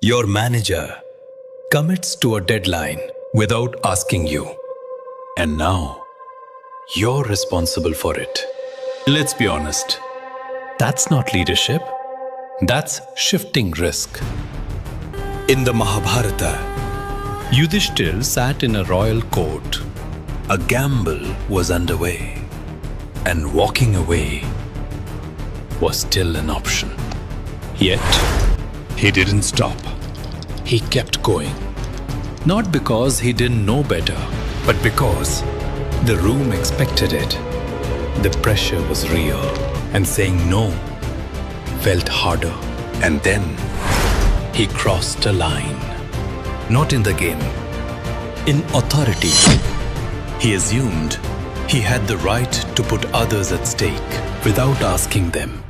Your manager commits to a deadline without asking you. And now, you're responsible for it. Let's be honest. That's not leadership. That's shifting risk. In the Mahabharata, Yudhishthira sat in a royal court. A gamble was underway, and walking away was still an option. Yet, he didn't stop. He kept going. Not because he didn't know better, but because the room expected it. The pressure was real, and saying no felt harder. And then he crossed a line. Not in the game, in authority. He assumed he had the right to put others at stake without asking them,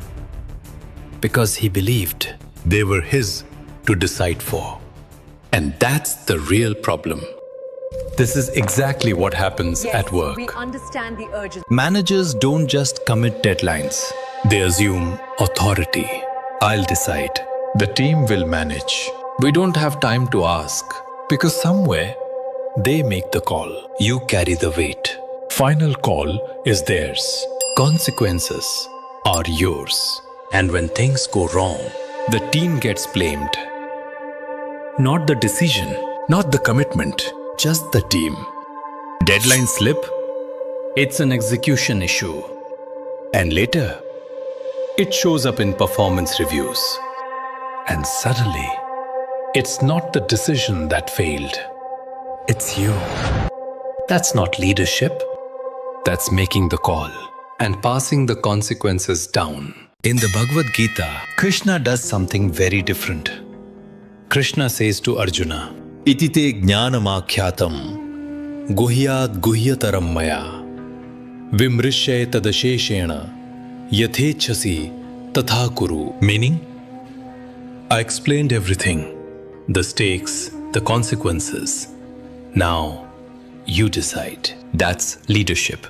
because he believed they were his to decide for. And that's the real problem. This is exactly what happens at work. We understand the urgency. Managers don't just commit deadlines. They assume authority. I'll decide. The team will manage. We don't have time to ask, because somewhere they make the call. You carry the weight. Final call is theirs. Consequences are yours. And when things go wrong, the team gets blamed. Not the decision, not the commitment, just the team. Deadline slip? It's an execution issue. And later, it shows up in performance reviews. And suddenly, it's not the decision that failed. It's you. That's not leadership. That's making the call and passing the consequences down. In the Bhagavad Gita, Krishna does something very different. Krishna says to Arjuna, Itite jnanamakhyatam guhyat guhyataram maya vimrishyay tadasheshena yathechasi tatha kuru. Meaning, I explained everything, the stakes, the consequences. Now, you decide. That's leadership.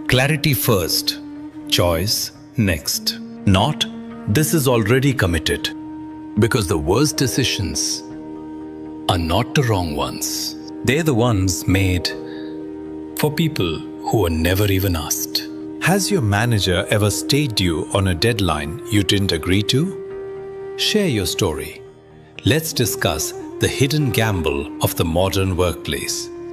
Clarity first, choice next. Not, this is already committed. Because the worst decisions are not the wrong ones. They're the ones made for people who were never even asked. Has your manager ever stayed you on a deadline you didn't agree to? Share your story. Let's discuss the hidden gamble of the modern workplace.